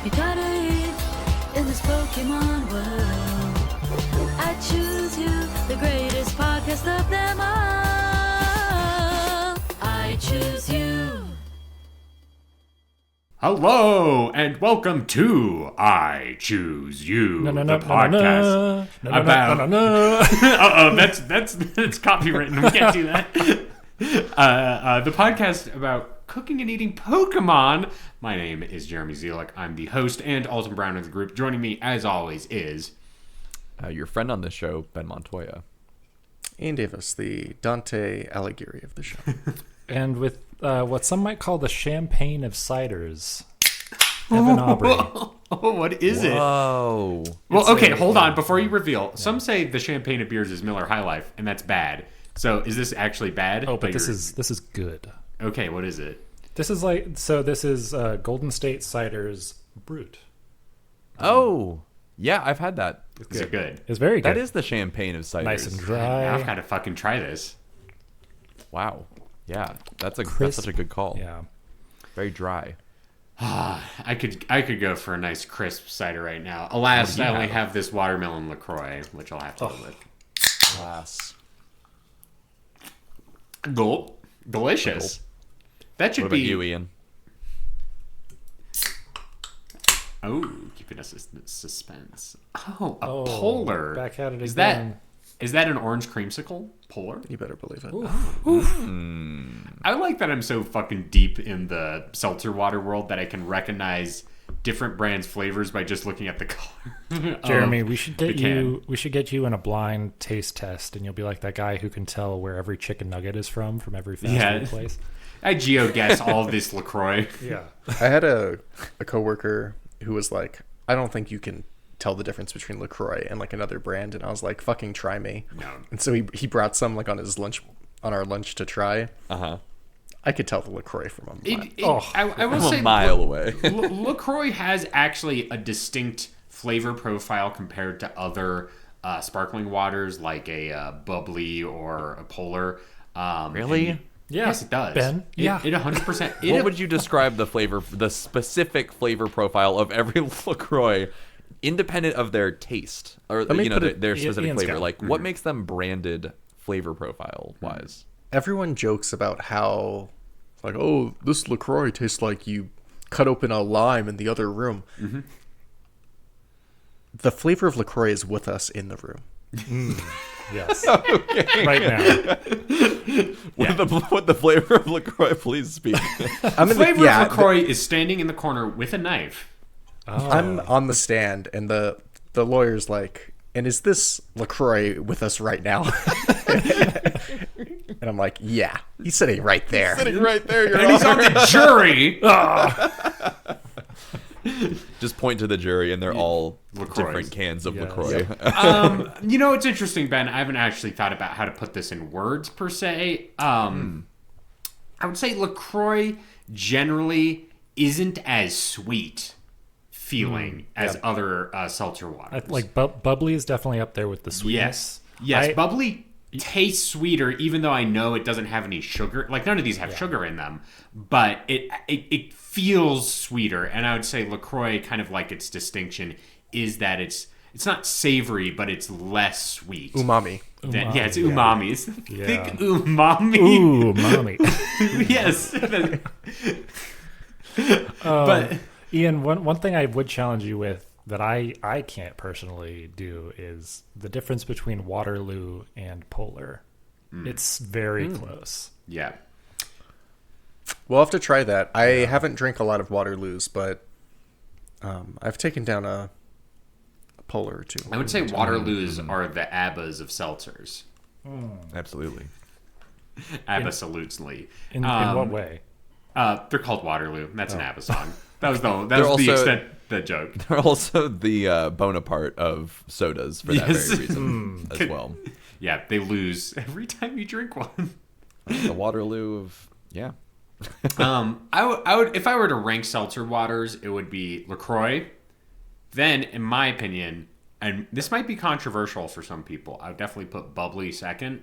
you try to eat in this Pokemon world. I choose you, the greatest podcast of them all. I choose you. Hello and welcome to I Choose You, the podcast about. That's copywritten. We can't do that. The podcast about cooking and eating Pokemon. My name is Jeremy Zielek. I'm the host and Alton Brown of the group. Joining me, as always, is your friend on this show, Ben Montoya. Ian Davis, the Dante Alighieri of the show. And with what some might call the champagne of ciders, Evan Aubrey. Oh, what is it? Whoa. Well, okay, hold on. Before you reveal, some say the champagne of beers is Miller High Life, and that's bad. So is this actually bad? Oh, but this is good. Okay, what is it? This is Golden State Ciders Brut. Oh, yeah, I've had that. Is it good? It's very good. That is the champagne of ciders. Nice and Now dry. I've got to fucking try this. Wow. Yeah, that's Crisp. such a good call. Yeah. Very dry. I could go for a nice crisp cider right now. Alas, I only have this watermelon LaCroix, which I'll have to live with. Glass. Delicious. That should What about be you, Ian? Oh, keeping us in suspense. Oh, a polar. Back at it Is again. Is that an orange creamsicle? Polar? You better believe it. I like that I'm so fucking deep in the seltzer water world that I can recognize different brands' flavors by just looking at the color. Jeremy, we should the get can. you. We should get you in a blind taste test, and you'll be like that guy who can tell where every chicken nugget is from every fast food place. I geo-guess all of this LaCroix. Yeah. I had a coworker who was like, I don't think you can tell the difference between LaCroix and like another brand, and I was like, fucking try me. No. And so he brought some like on our lunch to try. Uh-huh. I could tell the LaCroix from a mile. I will I'm say a mile away. LaCroix has actually a distinct flavor profile compared to other sparkling waters like a bubbly or a polar. Really? Yes, it does. Ben? Yeah. It 100%. What would you describe the specific flavor profile of every LaCroix, independent of their taste or their specific Ian's flavor? got- Like, what makes them branded flavor profile wise? Everyone jokes about how like, oh, this LaCroix tastes like you cut open a lime in the other room. Mm-hmm. The flavor of LaCroix is with us in the room. Yes. Okay. Right now. What the flavor of LaCroix, please speak. I'm in Flavor of LaCroix is standing in the corner with a knife. I'm on the stand, and the lawyer's like, and is this LaCroix with us right now? And I'm like, yeah, he's sitting right there. Sitting right there, Your And he's on the jury. Just point to the jury, and they're all LaCroix. different cans of Yes. LaCroix. It's interesting, Ben. I haven't actually thought about how to put this in words per se. I would say LaCroix generally isn't as sweet feeling as other seltzer waters. Bubbly is definitely up there with the sweetness. Yes. Bubbly tastes sweeter, even though I know it doesn't have any sugar. Like, none of these have sugar in them, but it feels sweeter. And I would say LaCroix, kind of like its distinction, is that it's not savory, but it's less sweet. Umami. It's umami. It's Yeah. thick umami. Ooh, mommy. Yes. But Ian, one thing I would challenge you with that I can't personally do is the difference between Waterloo and Polar. It's very close. yeah. We'll have to try that. I haven't drank a lot of Waterloos, but I've taken down a Polar or two. I would say Waterloos are the ABBAs of seltzers. Absolutely. Absolutely. In what way? They're called Waterloo. That's an ABBA song. That was the also- extent of the joke. They're also the Bonaparte of sodas for that Yes. very reason as well. Yeah, they lose every time you drink one. The Waterloo of I would if I were to rank seltzer waters, it would be LaCroix. Then, in my opinion, and this might be controversial for some people, I would definitely put bubbly second.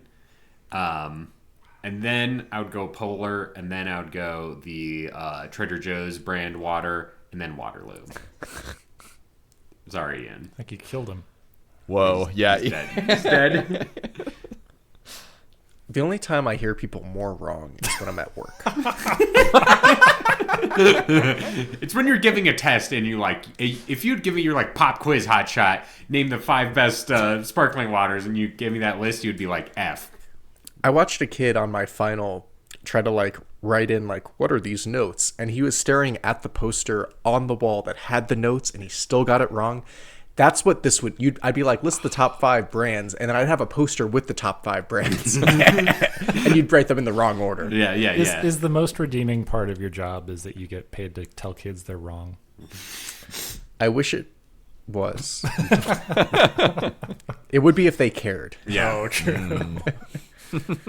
And then I would go Polar, and then I would go the Trader Joe's brand water, and then Waterloo. Sorry, Ian. I think you killed him. Whoa, yeah. He's dead. He's dead. The only time I hear people more wrong is when I'm at work. It's when you're giving a test and you like, if you'd give me your like pop quiz hot shot, name the 5 best sparkling waters, and you give me that list, you'd be like F. I watched a kid on my final try to like write in like, what are these notes? And he was staring at the poster on the wall that had the notes, and he still got it wrong. That's what this would. I'd be like, list the top 5 brands, and then I'd have a poster with the top 5 brands, and you'd write them in the wrong order. Yeah. Is the most redeeming part of your job is that you get paid to tell kids they're wrong? I wish it was. It would be if they cared. Yeah. Oh, true.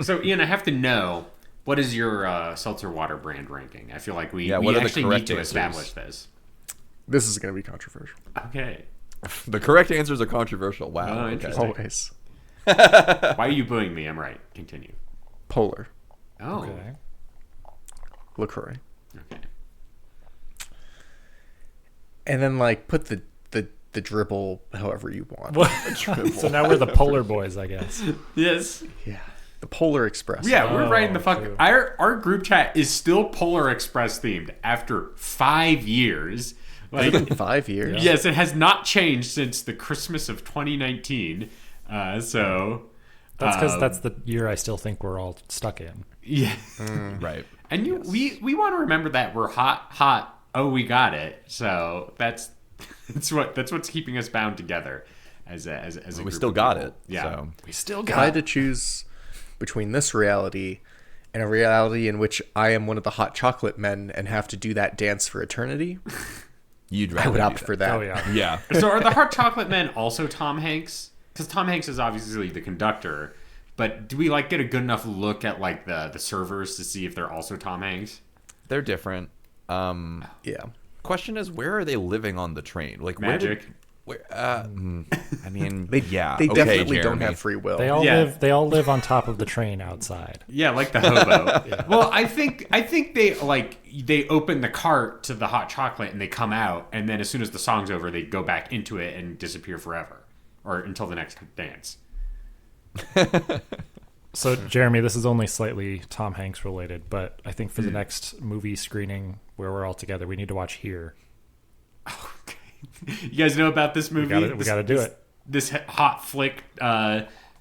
So, Ian, I have to know, what is your seltzer water brand ranking? I feel like we what are the actually need correct to answers? establish this. This is going to be controversial. Okay. The correct answers are controversial. Wow. Oh, okay. interesting. Always. Why are you booing me? I'm right. Continue. Polar. Oh. Okay. LaCroix. Okay. And then like put the dribble however you want. So now we're the polar boys, I guess. Yes. Yeah. The Polar Express. Yeah, we're right in the fuck. true. Our group chat is still Polar Express themed after 5 years. Has it Like, been 5 years? yes, it has not changed since the Christmas of 2019. So That's because that's the year I still think we're all stuck in. yeah, Right. and we want to remember that we're hot. Oh, we got it. So that's what's keeping us bound together as a We group still of got people. it. Yeah. So. We still If I had to choose between this reality and a reality in which I am one of the hot chocolate men and have to do that dance for eternity, You'd I rather would do opt that. for that. Oh, yeah. Yeah. So are the hot chocolate men also Tom Hanks? Because Tom Hanks is obviously the conductor, but do we like get a good enough look at like the servers to see if they're also Tom Hanks? They're different. Yeah. Question is, where are they living on the train? Like Magic. I mean, They, yeah. they okay, definitely don't Jeremy. have free will. They all Yeah. live on top of the train outside. Yeah, like the hobo. Well, I think they open the cart to the hot chocolate and they come out, and then as soon as the song's over, they go back into it and disappear forever, or until the next dance. So, Jeremy, this is only slightly Tom Hanks related, but I think for the next movie screening where we're all together, we need to watch Here. You guys know about this movie? We gotta do it. This hot flick,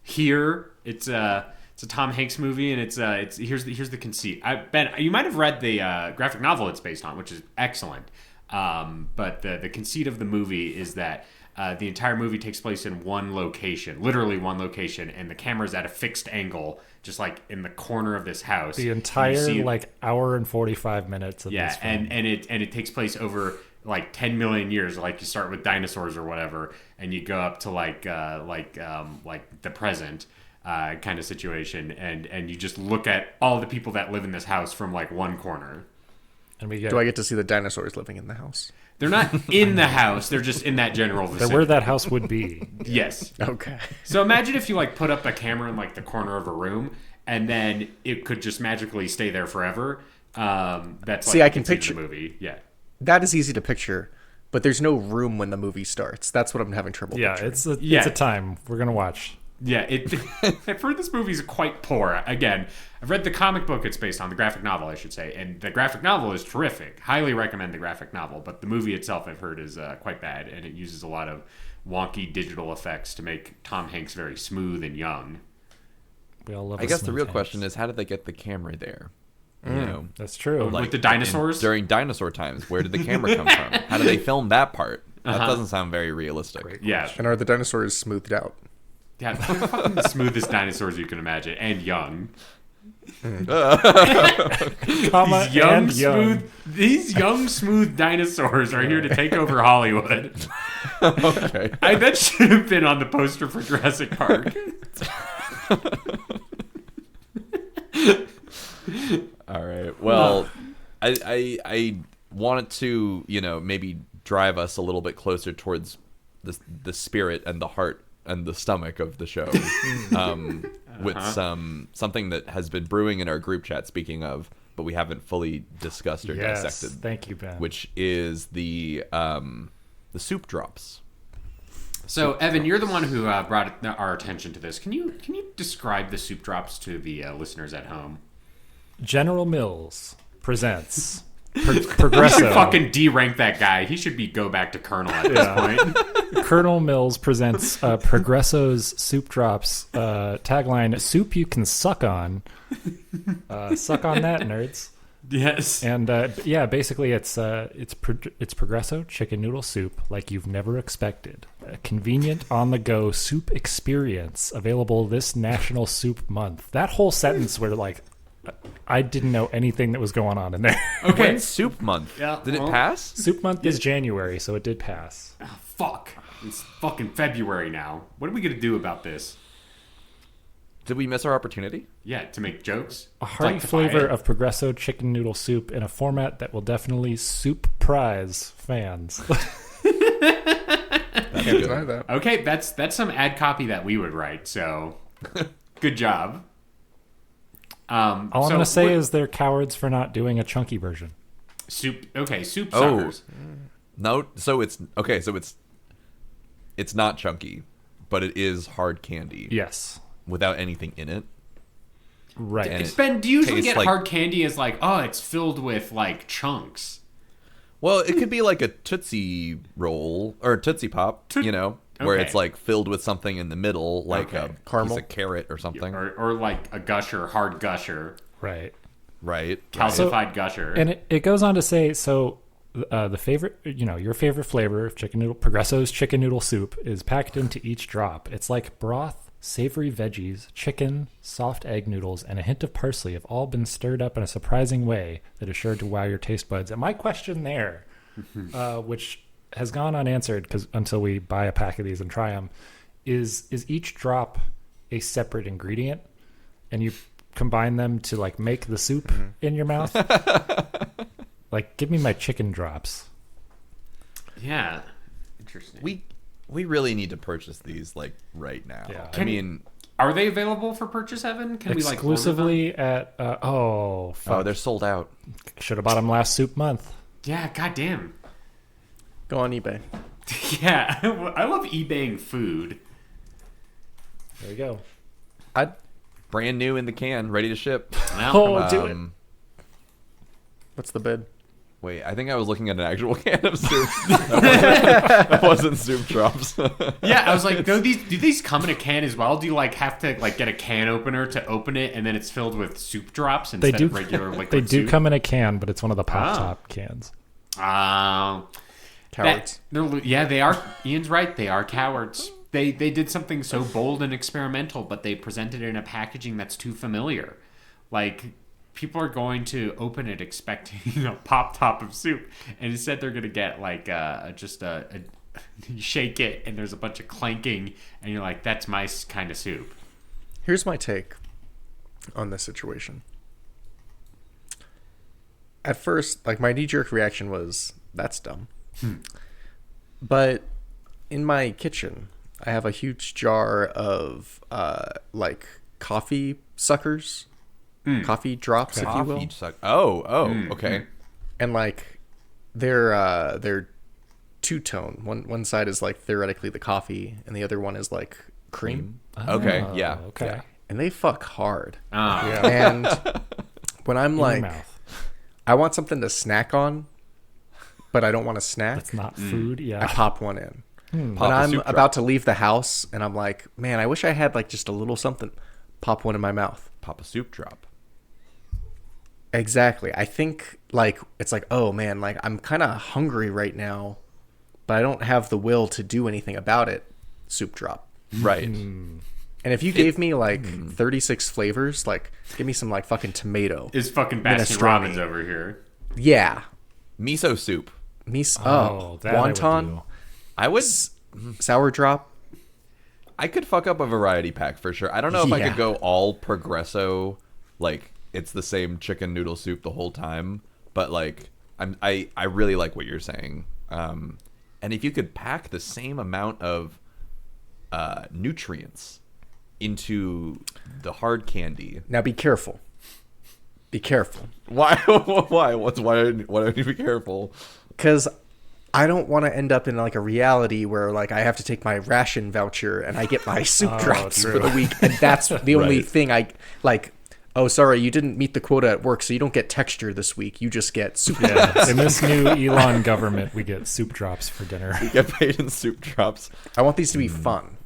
Here. It's a Tom Hanks movie, and it's here's the conceit. Ben, you might have read the graphic novel it's based on, which is excellent. But the conceit of the movie is that the entire movie takes place in one location, literally one location, and the camera's at a fixed angle, just like in the corner of this house. The And entire you see- hour and 45 minutes of yeah, this film. and it takes place over like 10 million years. Like you start with dinosaurs or whatever, and you go up to like the present kind of situation, and you just look at all the people that live in this house from like one corner. And we get Do I get to see the dinosaurs living in the house? They're not in the house; they're just in that general they're vicinity. where that house would be. Yes. Okay. So imagine if you like put up a camera in like the corner of a room, and then it could just magically stay there forever. That's See, like I the can conceit of picture- the movie. Yeah. That is easy to picture, but there's no room when the movie starts. That's what I'm having trouble Yeah, picturing. it's a time we're gonna watch. Yeah, I've heard this movie's quite poor. Again, I've read the comic book it's based on, the graphic novel, I should say, and the graphic novel is terrific. Highly recommend the graphic novel, but the movie itself, I've heard, is quite bad, and it uses a lot of wonky digital effects to make Tom Hanks very smooth and young. We all love. I a guess the smooth real Hanks. question is, how did they get the camera there? You know, That's true. With the dinosaurs? during dinosaur times, where did the camera come from? How did they film that part? That doesn't sound very realistic. Yeah, And are the dinosaurs smoothed out? yeah, they're fucking the smoothest dinosaurs you can imagine, and young. Comma These young, and young. these young, smooth dinosaurs are here to take over Hollywood. Okay. That should have been on the poster for Jurassic Park. All right. Well, I wanted to, maybe drive us a little bit closer towards the spirit and the heart and the stomach of the show, with something that has been brewing in our group chat. Speaking of, but we haven't fully discussed or Yes, dissected. thank you, Ben. Which is the soup drops. So, Evan, you're the one who brought our attention to this. Can you describe the soup drops to the listeners at home? General Mills presents You should Progresso. fucking derank that guy. He should go back to Colonel at this point. Colonel Mills presents Progresso's Soup Drops tagline: "Soup you can suck on." Suck on that, nerds. Yes. And basically it's Progresso chicken noodle soup like you've never expected. A convenient on-the-go soup experience available this National Soup Month. That whole sentence where like I didn't know anything that was going on in there. Okay. When's soup month? Yeah, Did it well- pass? Soup Month is January, so it did pass. Oh, fuck. It's fucking February now. What are we going to do about this? Did we miss our opportunity? Yeah, to make jokes? A hearty flavor of Progresso chicken noodle soup in a format that will definitely soup-prize fans. Can't deny that. Okay, that's some ad copy that we would write, so good job. All I'm going to say is they're cowards for not doing a chunky version. soup. Okay, soup Oh. suckers. No, so it's okay. So it's not chunky, but it is hard candy Yes. without anything in it. Right. And it Ben, do you usually tastes get like- hard candy as like, oh, it's filled with like chunks? Well, it could be like a Tootsie Roll or a Tootsie Pop, where Okay. it's like filled with something in the middle, like Okay. a Caramel. piece of carrot or something, Or like a gusher, hard gusher, Right. right? calcified gusher. And it goes on to say, so the favorite, your favorite flavor of chicken noodle, Progresso's chicken noodle soup is packed into each drop. It's like broth, savory veggies, chicken, soft egg noodles, and a hint of parsley have all been stirred up in a surprising way that is sure to wow your taste buds. And my question there, which has gone unanswered until we buy a pack of these and try them, is each drop a separate ingredient, and you combine them to like make the soup in your mouth? Like, give me my chicken drops. Yeah. Interesting. We really need to purchase these like right now. Yeah. I mean, Are they available for purchase, Evan? Can we like order them? Exclusively at oh, they're sold out. should have bought them last soup month. Yeah, goddamn. Go on eBay. Yeah, I love eBaying food. There you go. I'd Brand new in the can, ready to ship. Oh, do it. What's the bid? Wait, I think I was looking at an actual can of soup. That wasn't soup drops. Yeah, I was like, do these come in a can as well? Do you like have to like get a can opener to open it, and then it's filled with soup drops They instead do. of regular liquid They do soup? come in a can, but it's one of the pop Ah. top cans. Cowards. Yeah, they are. Ian's right. They are cowards. They did something so bold and experimental, but they presented it in a packaging that's too familiar. Like, people are going to open it expecting a pop top of soup, and instead they're going to get like just a you shake it and there's a bunch of clanking, and you're like, that's my kind of soup. Here's my take on this situation. At first, like, my knee-jerk reaction was, that's dumb. But in my kitchen, I have a huge jar of like coffee suckers, coffee drops, if you will. Coffee suck. Oh, okay. And like they're two-tone. One side is like theoretically the coffee, and the other one is like cream. Okay, Oh, yeah. Okay. yeah. And they fuck hard. Yeah. And when I'm In your like, mouth. I want something to snack on, but I don't want to snack, It's not food. I Yeah. pop one in. Pop When a I'm soup drop. about to leave the house and I'm like, man, I wish I had like just a little something, pop one in my mouth. Pop a soup drop. Exactly. I think like it's like, oh man, like I'm kind of hungry right now, but I don't have the will to do anything about it. Soup drop. Right. And if you gave me like 36 flavors, like give me some like fucking tomato. Is fucking Baskin Minestrone. Robbins over here. Yeah. Miso soup. That I would wonton, do. I would. sour drop. I could fuck up a variety pack for sure. I don't know if I Yeah. could go all Progresso, like it's the same chicken noodle soup the whole time. But like, I really like what you're saying. And if you could pack the same amount of nutrients into the hard candy, Now be careful. Be careful. Why? Why? Why do I need to be careful? Because I don't want to end up in like a reality where like I have to take my ration voucher and I get my soup drops for the week, and that's the only thing I like. Oh, sorry, you didn't meet the quota at work, so you don't get texture this week. You just get soup drops. In this new Elon government, we get soup drops for dinner. We get paid in soup drops. I want these to be fun.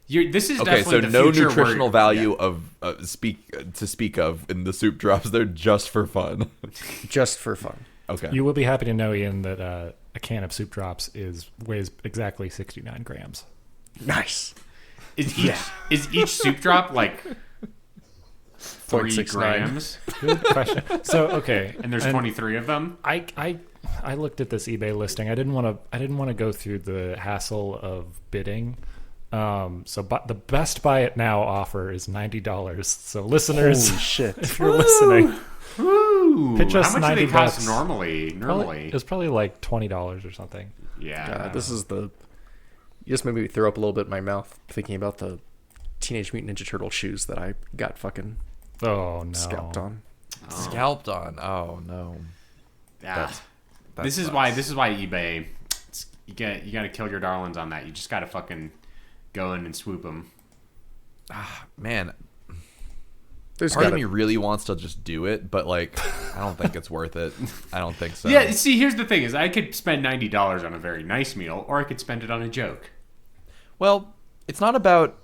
This is Okay, so definitely the no future nutritional where- value of speak of in the soup drops. They're just for fun. Just for fun. Okay. You will be happy to know, Ian, that a can of soup drops weighs exactly 69 grams. Nice. Is each soup drop like 3 0.69. grams? Good question. So okay, And there's 23 of them? I looked at this eBay listing. I didn't want to go through the hassle of bidding. The best buy it now offer is $90. So listeners, Holy shit. if you're listening, Ooh, pitch us how much do they $90 cost normally? it was probably like $20 or something. Yeah. This is you just made me throw up a little bit in my mouth thinking about the Teenage Mutant Ninja Turtle shoes that I got fucking Oh no! scalped on. Scalped on. Oh no. Yeah. That This is sucks. why eBay. You got to kill your darlings on that. You just got to fucking go in and swoop them. Man, There's part of gotta me really wants to just do it, but like, I don't think it's worth it. I don't think so. Yeah. See, here's the thing: is I could spend $90 on a very nice meal, or I could spend it on a joke. Well, it's not about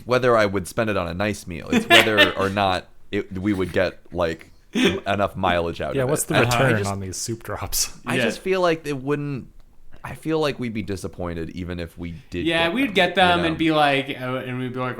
whether I would spend it on a nice meal. It's whether or not we would get like enough mileage out of it. Yeah, what's the And return I just, on these soup drops? I Yeah. just feel like it wouldn't. I feel like we'd be disappointed even if we did. Yeah, we'd get them you know? and be like,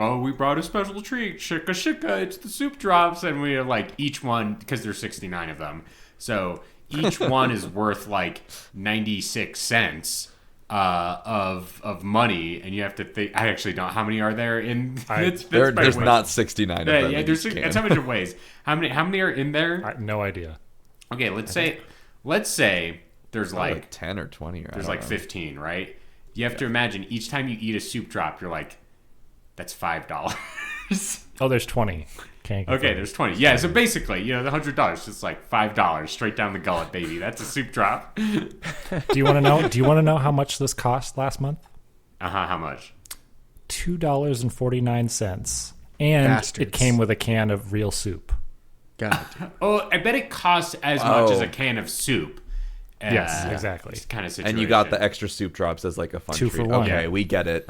oh, we brought a special treat, shika shika, it's the soup drops, and we are like each one because there's 69 of them, so each one is worth like 96 cents of money, and you have to think. I actually don't. How many are there in? There's not 69 of them. Yeah, in there's each can. that's how much it weighs. How many are in there? No idea. Okay, let's say there's like 10 or 20 or there's I like don't know. 15, right? You have to imagine each time you eat a soup drop, you're like, that's $5. Oh, there's 20. Can't Okay, there's 20. Yeah, so basically, the $100, just like $5 straight down the gullet, baby. That's a soup drop. Do you want to know? Do you want to know how much this cost last month? How much? $2.49, and Bastards. it came with a can of real soup. God. Oh, I bet it costs as much as a can of soup. Yes, exactly. Kind of situation. And you got the extra soup drops as like a fun 2 treat. for 1. Okay, Yeah. we get it.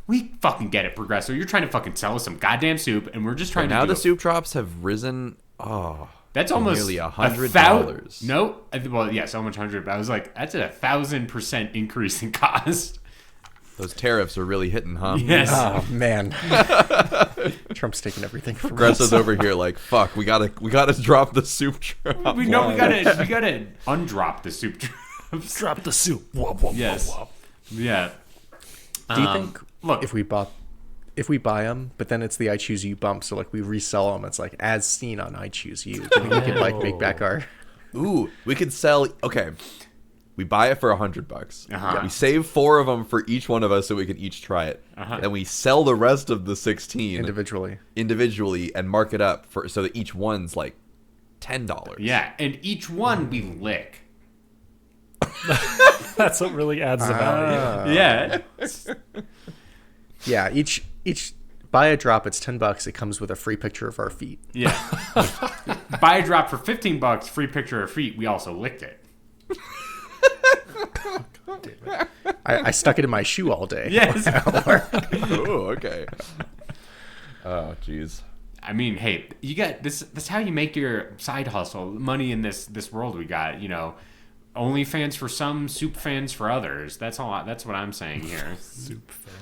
We fucking get it, Progresso. You're trying to fucking sell us some goddamn soup, and we're just trying Now to do the soup drops have risen. Oh, That's to almost nearly $100. $100. No, well, yes, so much 100. But I was like, that's a 1,000% increase in cost. Those tariffs are really hitting, huh? Yes. Oh man. Trump's taking everything from us. Progressive's over here like, fuck, we gotta drop the soup drop. we gotta undrop the soup drops. Drop the soup. Yes. Yeah. Do you think look, if we buy them, but then it's the I Choose You bump, so like we resell them, it's like as seen on I Choose You. Do you think we could like make back our? Ooh, we could sell. Okay, we buy it for $100. Uh-huh. We save 4 of them for each one of us so we can each try it. Then we sell the rest of the 16 individually and mark it up so that each one's like $10. yeah, and each one we lick. That's what really adds the value. Yeah. Yeah, each buy a drop. It's $10. It comes with a free picture of our feet. Yeah. Buy a drop for $15, free picture of feet. We also licked it. I stuck it in my shoe all day. Yes. Oh, okay. Oh, jeez. I mean, hey, you got this. That's how you make your side hustle money in this world we got. OnlyFans for some, soup fans for others. That's all. That's what I'm saying here. Soup fans.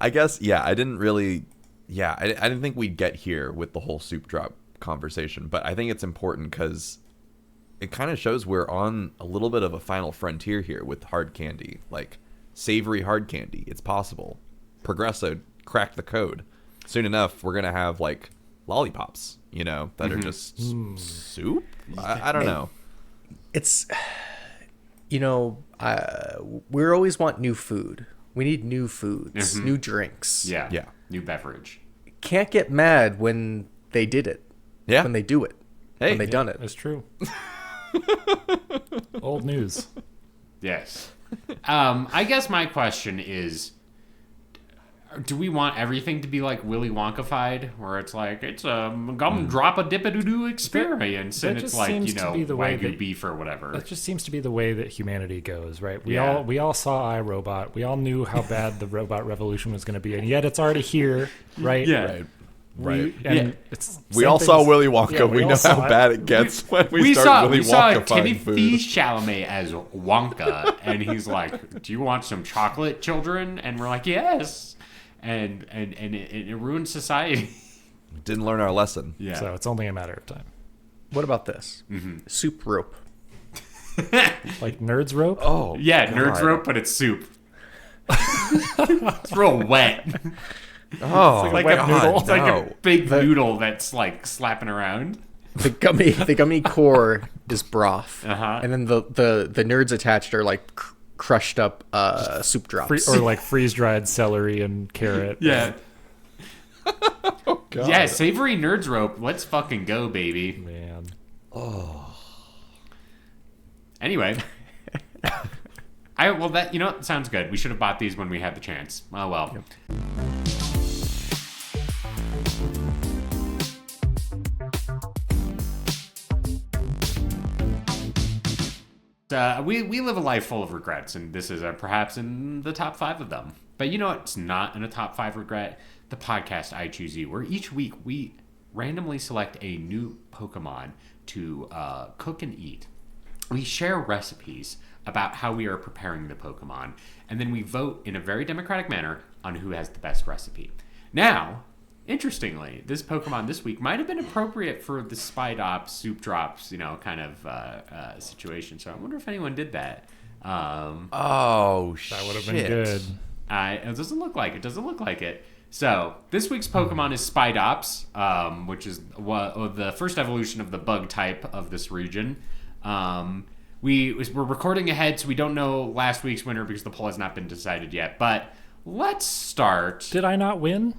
I guess, yeah, I didn't think we'd get here with the whole soup drop conversation, but I think it's important because it kind of shows we're on a little bit of a final frontier here with hard candy, like savory hard candy. It's possible. Progresso cracked the code. Soon enough, we're going to have like lollipops, that are just soup? I don't know. It's, we always want new food. We need new foods, new drinks. Yeah. Yeah. New beverage. Can't get mad when they did it. Yeah. When they do it. Hey. When they done it. It's true. Old news. Yes. I guess my question is, do we want everything to be like Willy Wonka-fied, where it's like it's a gum drop a dip-a-doo-doo experience, That and it's just like, seems to be the way Wagyu that- beef or whatever. That just seems to be the way that humanity goes, right? We Yeah. all saw iRobot. We all knew how bad the robot revolution was going to be, and yet it's already here, right? Yeah. Right. We, Right. and it's We same all saw things- Willy Wonka. Yeah, we all know saw how it. bad it gets when we start Willy we saw Wonka Timothy food. Chalamet as Wonka, and he's like, "Do you want some chocolate, children?" And we're like, "Yes." And it ruined society. Didn't learn our lesson. Yeah. So it's only a matter of time. What about this? Soup rope. Like Nerds Rope? Oh, Yeah, God. Nerds rope, but it's soup. It's real wet. oh, Like wet a noodle. It's like a no. big noodle that's like slapping around. The gummy core is broth. Uh-huh. And then the nerds attached are like crushed up soup drops. Or like freeze-dried celery and carrot. Yeah. Oh, God. Yeah, savory Nerds rope. Let's fucking go, baby. Man. Anyway. That sounds good. We should have bought these when we had the chance. Oh well. We live a life full of regrets, and this is perhaps in the top 5 of them. But you know what's not in a top 5 regret? The podcast I Choose You, where each week we randomly select a new Pokemon to cook and eat. We share recipes about how we are preparing the Pokemon, and then we vote in a very democratic manner on who has the best recipe. Now, interestingly, this Pokemon this week might have been appropriate for the Spidops, Soup Drops, kind of situation. So I wonder if anyone did that. Oh, shit. That would have been good. It doesn't look like it. Doesn't look like it. So this week's Pokemon is Spidops, which is the first evolution of the bug type of this region. We're recording ahead, so we don't know last week's winner because the poll has not been decided yet. But let's start. Did I not win?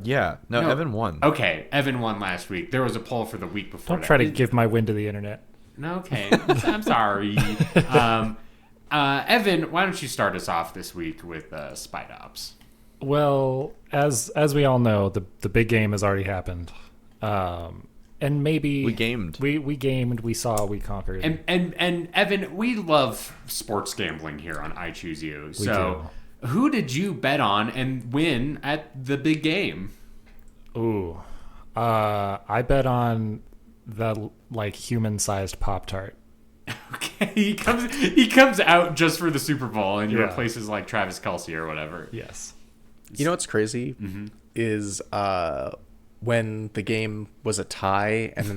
Yeah. No, No. Evan won. Okay, Evan won last week. There was a poll for the week before. Don't try to give my win to the internet. Okay, I'm sorry. Evan, why don't you start us off this week with Spidops? Well, as we all know, the big game has already happened. And maybe We gamed. We gamed, we saw, we conquered. And Evan, we love sports gambling here on I Choose You. So who did you bet on and win at the big game? Ooh. I bet on the like human-sized Pop-Tart. Okay, he comes out just for the Super Bowl and he Yeah. replaces like Travis Kelce or whatever. Yes. You know what's crazy Mm-hmm. is when the game was a tie and then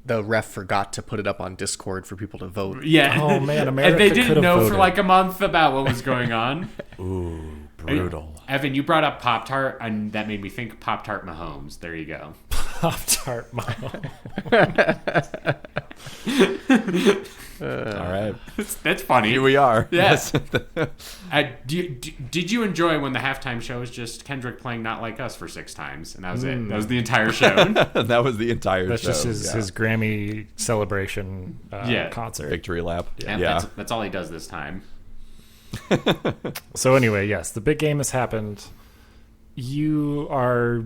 the ref forgot to put it up on Discord for people to vote. Yeah. Oh, man, And America they didn't could've know for voted. like a month about what was going on. Ooh, brutal. Evan, you brought up Pop-Tart, and that made me think Pop-Tart Mahomes. There you go. Pop-Tart, All right. That's funny. Here we are. Yeah. Did you enjoy when the halftime show was just Kendrick playing Not Like Us for 6 times? And that was it. That was the entire show. That was the entire That's show. just his Yeah. Grammy celebration Yeah. concert. Victory lap. And Yeah. that's all he does this time. So anyway, yes, the big game has happened. You are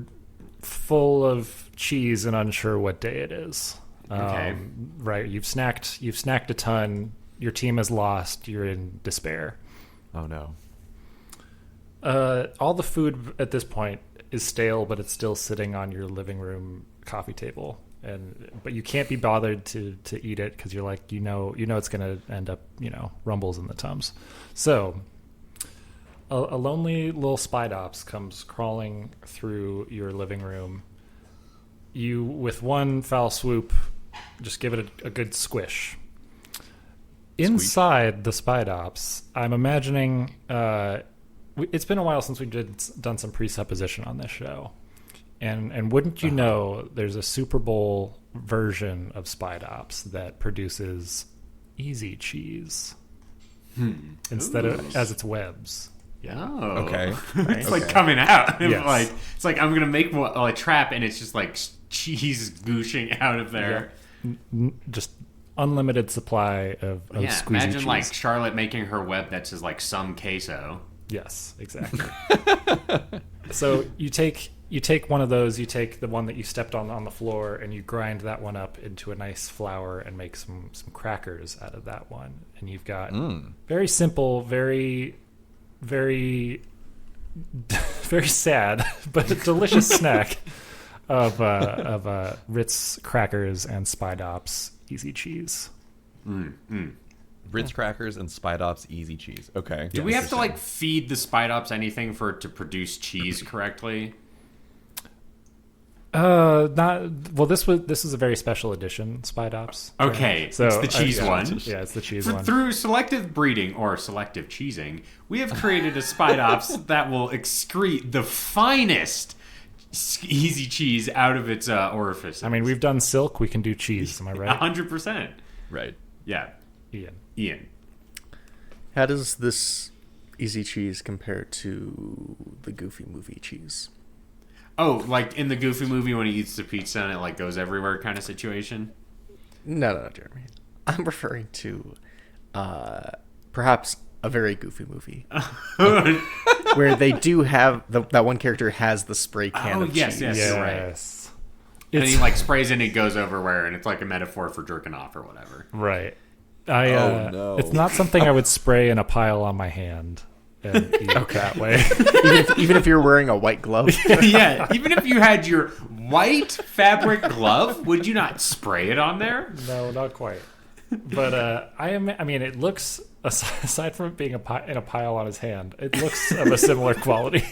full of cheese and unsure what day it is. Okay. Right. You've snacked a ton. Your team has lost. You're in despair. Oh, no. All the food at this point is stale, but it's still sitting on your living room coffee table. But you can't be bothered to eat it because you're like, you know it's going to end up, rumbles in the Tums. So a lonely little Spidops comes crawling through your living room. You, with one foul swoop, just give it a good squish. Inside the Spidops, I'm imagining... it's been a while since we've done some presupposition on this show. And wouldn't you know, there's a Super Bowl version of Spidops that produces easy cheese instead of as its webs. Oh. Okay. It's like coming out. Yes. It's like I'm gonna make a trap, and it's just like cheese gooshing out of there. Just unlimited supply of Yeah, squeezy imagine cheese. like Charlotte making her web that says like some queso. Yes, exactly. So you take one of those, you take the one that you stepped on the floor, and you grind that one up into a nice flour and make some crackers out of that one. And you've got very simple, very, very, very sad, but a delicious snack of Ritz crackers and Spidops easy cheese. Ritz crackers and Spidops easy cheese. Okay. Do we have to like feed the Spidops anything for it to produce cheese correctly? Not well. This is a very special edition Spidops. Okay, So, it's the cheese yeah, one. Yeah, it's the cheese one. Through selective breeding or selective cheesing, we have created a Spidops that will excrete the finest easy cheese out of its orifice. I mean, we've done silk. We can do cheese. Am I right? 100%. Right. Yeah, Ian. How does this easy cheese compare to the Goofy movie cheese? Oh, like in the Goofy movie when he eats the pizza and it like goes everywhere kind of situation? No, Jeremy. I'm referring to perhaps a very Goofy movie where they do have that one character has the spray can of cheese. Yes, you're right. Yes. And he like sprays it and it goes everywhere and it's like a metaphor for jerking off or whatever. Right. Oh, no. It's not something I would spray in a pile on my hand and eat it that way. even if you're wearing a white glove. Yeah, even if you had your white fabric glove, would you not spray it on there? No, not quite. But I mean, it looks, aside from it being in a pile on his hand, it looks of a similar quality.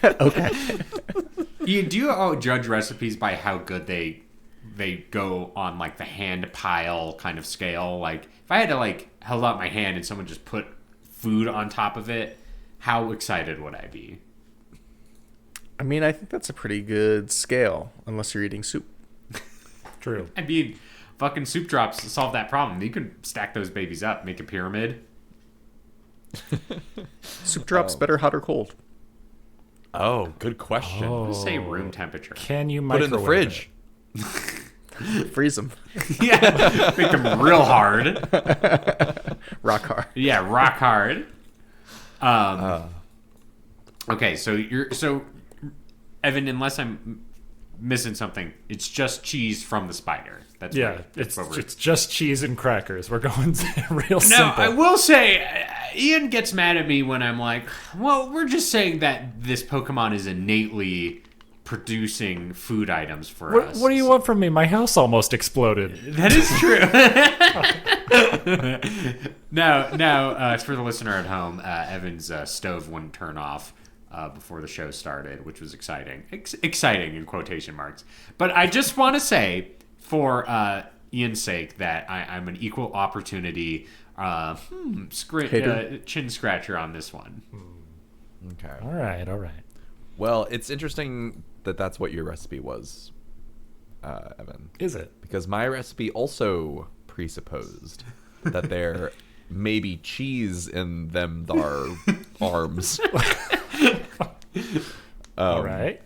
Okay. Do you all judge recipes by how good they go on like the hand pile kind of scale? Like if I had to like hold out my hand and someone just put food on top of it, how excited would I be? I mean, I think that's a pretty good scale, unless you're eating soup. True. I mean, fucking soup drops solve that problem. You could stack those babies up, make a pyramid. Soup drops better hot or cold? Oh, good question. Oh. Let's say room temperature. Can you Put it in the microwave fridge. Freeze them. Yeah, make them real hard. Rock hard. Yeah, rock hard. Okay, so Evan, unless I'm missing something, it's just cheese from the spider. That's Yeah, what, it's just cheese and crackers. We're going real Now, simple. I will say, Ian gets mad at me when I'm like, well, we're just saying that this Pokemon is innately producing food items for us. What do you want from me? My house almost exploded. That is true. Now, for the listener at home, Evan's stove wouldn't turn off before the show started, which was exciting. Exciting in quotation marks. But I just want to say, for Ian's sake, that I'm an equal opportunity chin scratcher on this one. Okay. All right. Well, it's interesting that that's what your recipe was, Evan. Is it? Because my recipe also presupposed that there may be cheese in them thar arms. All right.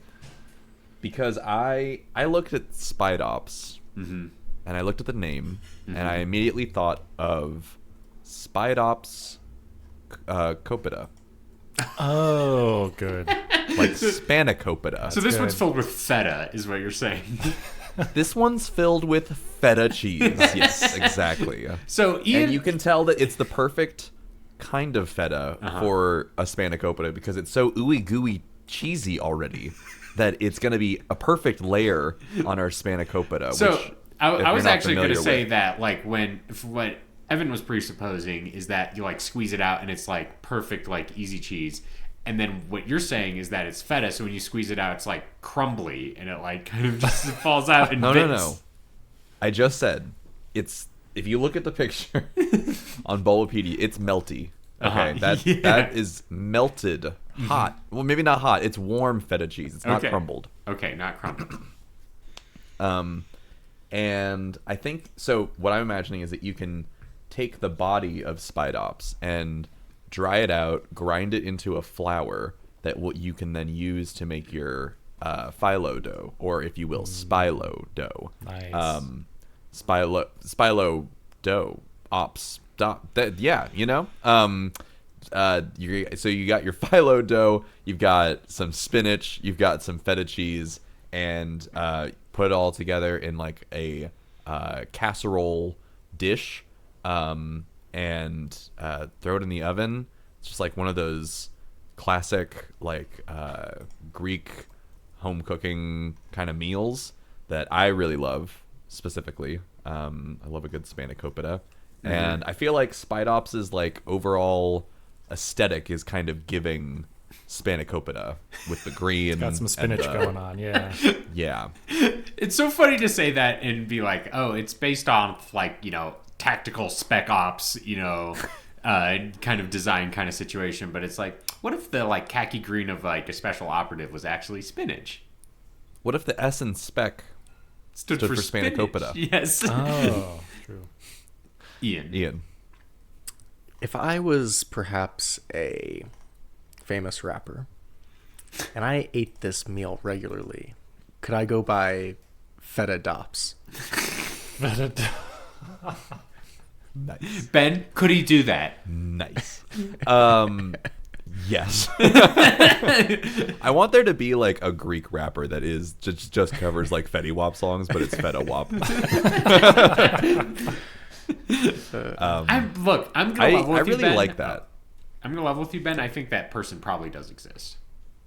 Because I looked at Spidops, and I looked at the name, and I immediately thought of Spidops copita. Oh, good. Like spanakopita. So this good. one's filled with feta, is what you're saying. This one's filled with feta cheese. Yes, exactly. So Ian, And you can tell that it's the perfect kind of feta for a spanakopita because it's so ooey gooey cheesy already that it's going to be a perfect layer on our spanakopita. so which, I was actually going to say with. that, like, what Evan was presupposing is that you like squeeze it out and it's like perfect, like easy cheese. And then what you're saying is that it's feta, so when you squeeze it out, it's like crumbly and it like kind of just falls out in bits. No. I just said it's if you look at the picture on Bolopedia, it's melty. Okay, that is melted, hot. Well, maybe not hot. It's warm feta cheese. It's not crumbled. Okay, not crumbled. And I think so. What I'm imagining is that you can take the body of Spidops and dry it out, grind it into a flour that what you can then use to make your phyllo dough, or if you will, spilo dough. Nice. Spilo dough ops. Yeah, you know. So you got your phyllo dough, you've got some spinach, you've got some feta cheese, and put it all together in like a casserole dish, and throw it in the oven. It's just like one of those classic like Greek home cooking kind of meals that I really love specifically. I love a good spanakopita, and I feel like Spidops' like overall aesthetic is kind of giving spanakopita with the green. Got some spinach going on, yeah. Yeah. It's so funny to say that and be like, oh, it's based on like, you know, tactical spec ops, you know, kind of design kind of situation. But it's like, what if the like khaki green of like a special operative was actually spinach? What if the S in spec Stood for spanakopita? Yes. Oh, true. Ian. If I was perhaps a famous rapper and I ate this meal regularly, could I go by Feta Dops? Nice. Ben, could he do that? Nice. Yes. I want there to be like a Greek rapper that is just covers like Fetty Wap songs, but it's Feta Wap. I'm gonna level with I you, really Ben. like that. I'm gonna level with you, Ben. I think that person probably does exist.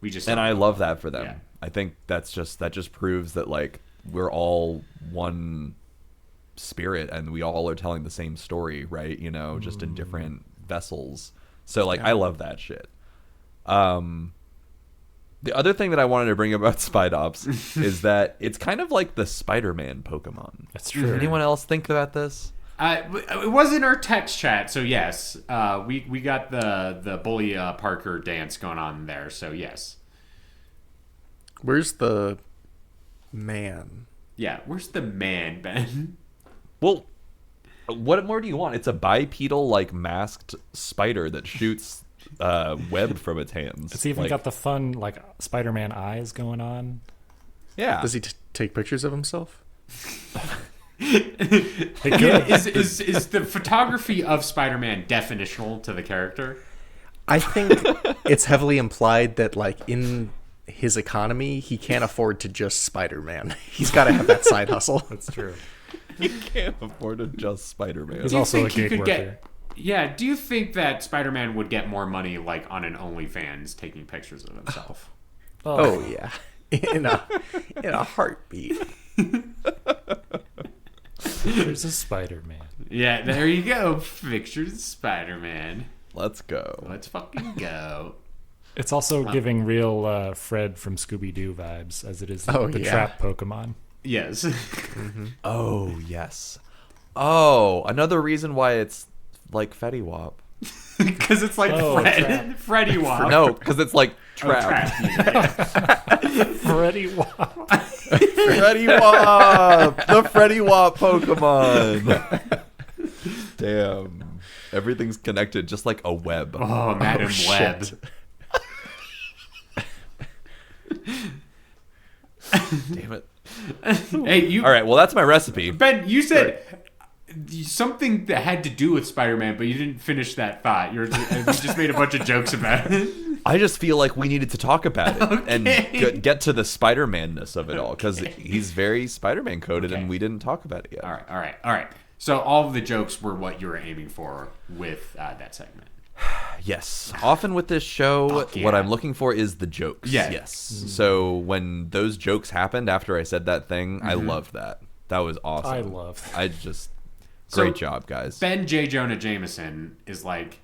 We just And I love that for them. Yeah. I think that just proves that like we're all one spirit and we all are telling the same story, right? You know, just in different vessels. So like I love that shit. The other thing that I wanted to bring about Spidops is that it's kind of like the Spider-Man Pokemon. That's true. Anyone else think about this? It was in our text chat, so yes, we got the Bully Parker dance going on there, so yes. Where's the man? Yeah, where's the man, Ben? Well, what more do you want? It's a bipedal, like, masked spider that shoots web from its hands. It's even like, got the fun, like, Spider-Man eyes going on. yeah. Does he take pictures of himself? Is the photography of Spider-Man definitional to the character? I think it's heavily implied that, like, in his economy, he can't afford to just Spider-Man. He's got to have that side hustle. That's true. You can't afford to just Spider-Man. He's Do you also a think he gig could worker. do you think that Spider-Man would get more money like on an OnlyFans taking pictures of himself? Oh yeah, in a heartbeat. There's a Spider-Man. Yeah, there you go. Pictures of Spider-Man. Let's go. Let's fucking go. It's also giving real Fred from Scooby-Doo vibes, as it is the yeah. trap Pokemon. Yes. Oh, yes. Oh, another reason why it's like Fetty Wap. Because it's like Oh, trap. Freddy Wap. No, because it's like Oh, trap. Freddy Wap. Freddy Wap! The Freddy Wap Pokemon! Damn. Everything's connected just like a web. Oh, Madam Web. shit. Damn it. Hey, you. All right, well, that's my recipe. Ben, you said something that had to do with Spider-Man, but you didn't finish that thought. You just made a bunch of jokes about it. I just feel like we needed to talk about it and Okay. get to the Spider-Man-ness of it all because he's very Spider-Man coded Okay. and we didn't talk about it yet. All right. So all of the jokes were what you were aiming for with that segment. Yes. Often with this show, Fuck yeah. what I'm looking for is the jokes. Yeah. Yes. So when those jokes happened after I said that thing, I loved that. That was awesome. I love that. I just... So, Great job, guys. Ben J. Jonah Jameson is like,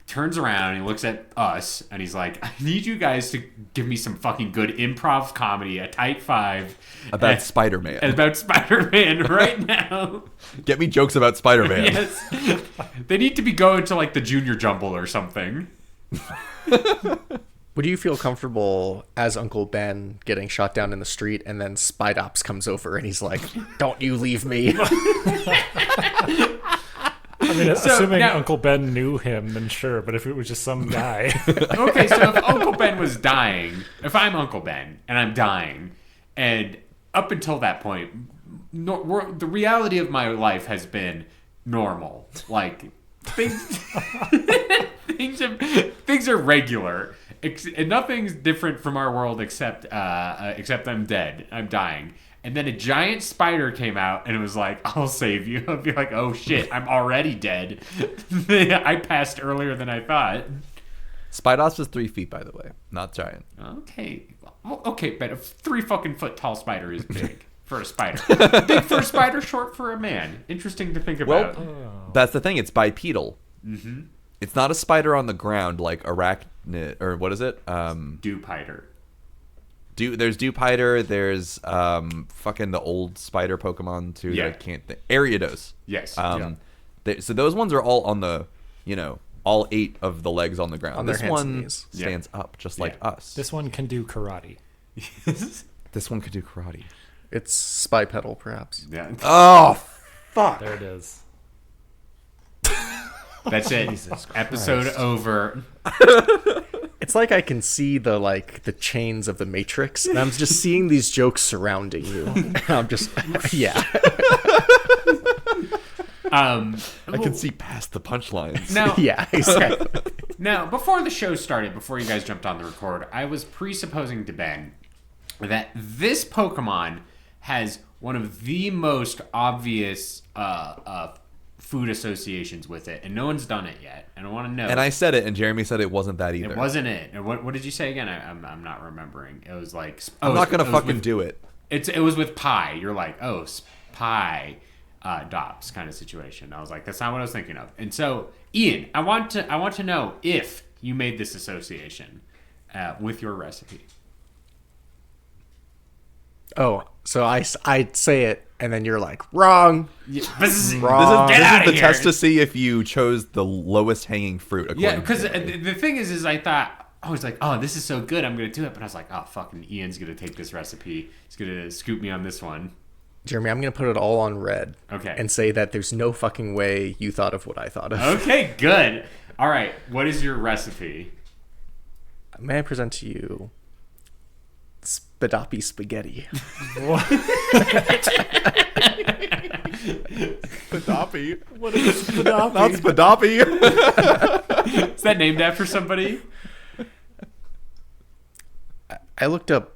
turns around and he looks at us and he's like, I need you guys to give me some fucking good improv comedy, a tight five. About and Spider-Man. about Spider-Man right now. Get me jokes about Spider-Man. Yes. They need to be going to like the Junior Jumble or something. Would you feel comfortable as Uncle Ben getting shot down in the street and then Spidops comes over and he's like, "Don't you leave me." I mean, So, assuming now- Uncle Ben knew him, then sure. But if it was just some guy, Okay, so if Uncle Ben was dying, if I'm Uncle Ben and I'm dying, and up until that point, the reality of my life has been normal. Like things, things are regular. And nothing's different from our world except I'm dead. I'm dying. And then a giant spider came out and it was like, I'll save you. I'll be like, oh shit, I'm already dead. I passed earlier than I thought. Spidops is 3 feet, by the way, not giant. Okay. Well, okay, but a 3 fucking foot tall spider is big for a spider. Big for a spider, short for a man. Interesting to think about. That's the thing. It's bipedal. Mm-hmm. It's not a spider on the ground like arachnid, or what is it? Dewpider. There's Dewpider. There's fucking the old spider Pokemon too. Yeah. That I can't think. Ariados. Yes. So those ones are all on the, all 8 of the legs on the ground. On their This hands and one knees. stands up just like us. this one can do karate. This one could do karate. It's spy pedal, perhaps. Yeah. Oh, fuck. There it is. That's it. Episode over. It's like I can see the chains of the Matrix, and I'm just seeing these jokes surrounding you. And I'm just, yeah. I can see past the punchlines. Now, Yeah, exactly. Now, before the show started, before you guys jumped on the record, I was presupposing to Ben that this Pokemon has one of the most obvious food associations with it, and no one's done it yet. And I want to know. And I said it, and Jeremy said it wasn't that either. It wasn't it. And what did you say again? I'm not remembering. It was like I'm not gonna fucking with, do it. It was with pie. You're like, oh, pie. Dops kind of situation. I was like, that's not what I was thinking of. And so, Ian, I want to know if you made this association with your recipe. Oh, so I say it, and then you're like, wrong. Yeah, this is Wrong. Get This outta is the here. test to see if you chose the lowest hanging fruit. Yeah, according because to Jeremy. the thing is I thought I was like, oh, this is so good, I'm gonna do it. But I was like, oh, fucking Ian's gonna take this recipe. He's gonna scoop me on this one. Jeremy, I'm going to put it all on red. Okay. And say that there's no fucking way you thought of what I thought of. Okay, good. All right, what is your recipe? May I present to you Spidops spaghetti? Spidoppy. What is Spidops? Not Spidoppy. Is that named after somebody? I looked up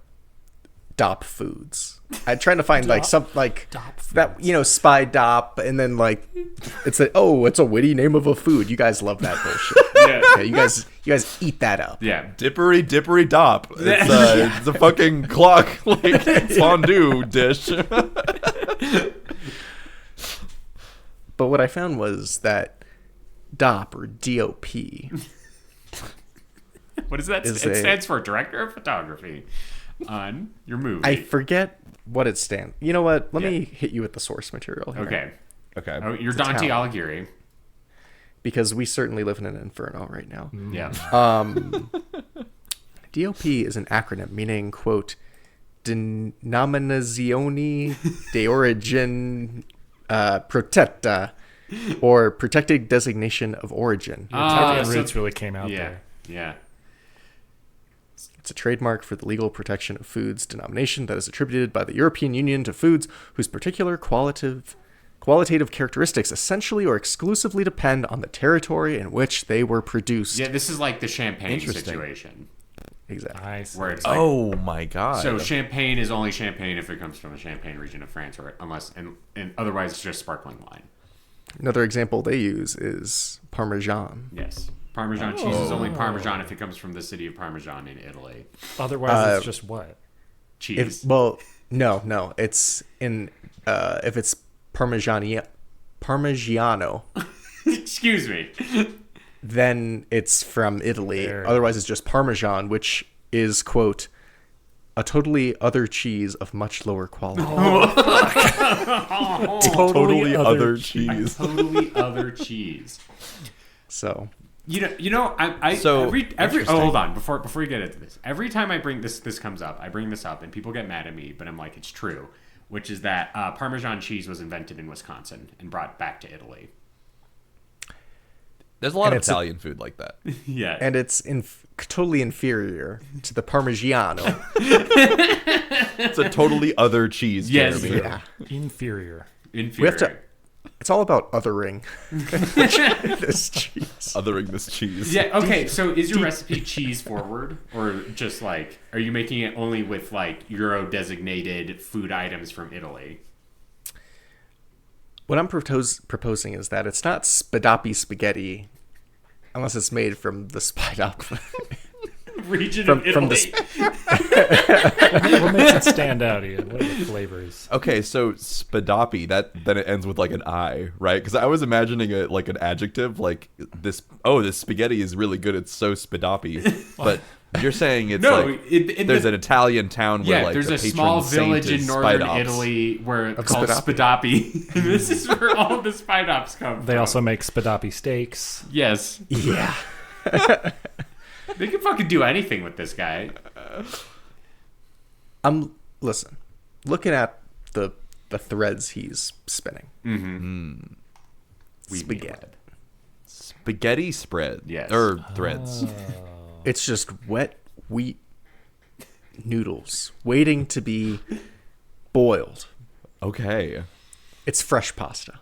Dop foods. I'm trying to find some Dop that Spy Dop, and then it's a witty name of a food. You guys love that bullshit. Yeah. Yeah, you guys eat that up. Yeah. Dippery Dippery Dop. It's a fucking clock like fondue dish. But what I found was that DOP or DOP What is that? Is It a- stands for Director of Photography on your movie. I forget what it stands. You know what? Let Yeah. me hit you with the source material here. Okay. Okay. Oh, you're It's a Dante town. Alighieri. Because we certainly live in an inferno right now. Yeah. DOP is an acronym meaning, quote, Denominazione de Origin Protetta, or protected designation of origin. Italian so- roots really came out Yeah. there. Yeah. It's a trademark for the legal protection of foods denomination that is attributed by the European Union to foods whose particular qualitative characteristics essentially or exclusively depend on the territory in which they were produced. Yeah, this is like the champagne Interesting. situation. Exactly. Nice. Where it's like, Oh my god. so champagne is only champagne if it comes from the Champagne region of France, or unless and otherwise it's just sparkling wine. Another example they use is Parmesan. Yes. Parmesan cheese is only Parmesan if it comes from the city of Parmesan in Italy. Otherwise, it's just what? Cheese. No. It's in if it's Parmigiano, Excuse me. then it's from Italy. There. Otherwise, it's just Parmesan, which is, quote, a totally other cheese of much lower quality. totally other cheese. Totally other cheese. So You know, I So, every interesting. hold on before you get into this. Every time I bring this comes up, I bring this up and people get mad at me, but I'm like, it's true, which is that Parmesan cheese was invented in Wisconsin and brought back to Italy. There's a lot And of it's Italian food like that. Yeah. And it's totally inferior to the Parmigiano. It's a totally other cheese, Yes. Jeremy. Yeah. Inferior. Inferior. We have to. It's all about othering this cheese. Othering this cheese. Yeah, okay, so is your recipe cheese forward? Or just like, are you making it only with like Euro designated food items from Italy? What I'm proposing is that it's not Spidoppy spaghetti unless it's made from the Spidop. Region of from Italy. What makes it stand out, Ian? What are the flavors? Okay, so Spidoppy, then it ends with like an I, right? Because I was imagining it like an adjective, like this. Oh, this spaghetti is really good. It's so Spidoppy. But you're saying it's No, like in there's the- an Italian town where Yeah, like there's the a patron small saint village in is northern Spidops. Italy where it's called Spidoppy. Spidoppy. This is where all the Spidops come They from. also make Spidoppy steaks. Yes. Yeah. They can fucking do anything with this guy. Listen, looking at the threads he's spinning. We've Spaghetti. Spaghetti spread. Yes. Or threads. It's just wet wheat noodles waiting to be boiled. Okay. It's fresh pasta.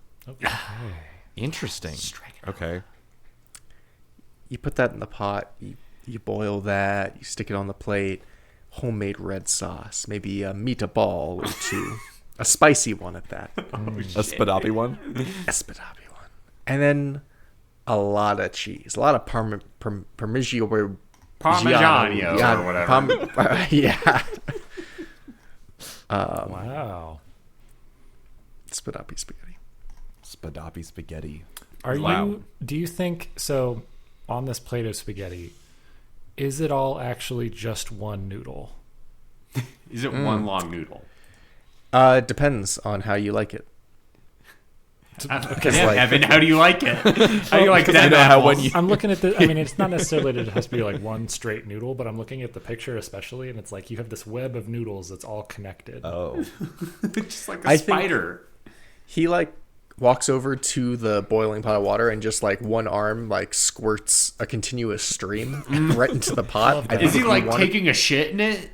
Interesting. Okay. You put that in the pot, you boil that, you stick it on the plate, homemade red sauce, maybe a meatball or two, a spicy one at that, A Spidoppy one? a Spidoppy one, and then a lot of cheese, a lot of Parmigiano or whatever. Yeah. Wow. Spidoppy spaghetti. Spidoppy spaghetti. Do you think, so on this plate of spaghetti, is it all actually just one noodle? Is it one long noodle? Depends on how you like it. Yeah, like- Evan, how do you like it? How do you like that? you know how when apples? you- I'm looking at the, I mean, it's not necessarily that it has to be like one straight noodle, but I'm looking at the picture especially, and it's like you have this web of noodles that's all connected. Oh. Just like a I think- spider. He like walks over to the boiling pot of water and just like one arm like squirts a continuous stream right into the pot. I Is he think like wanted- taking a shit in it?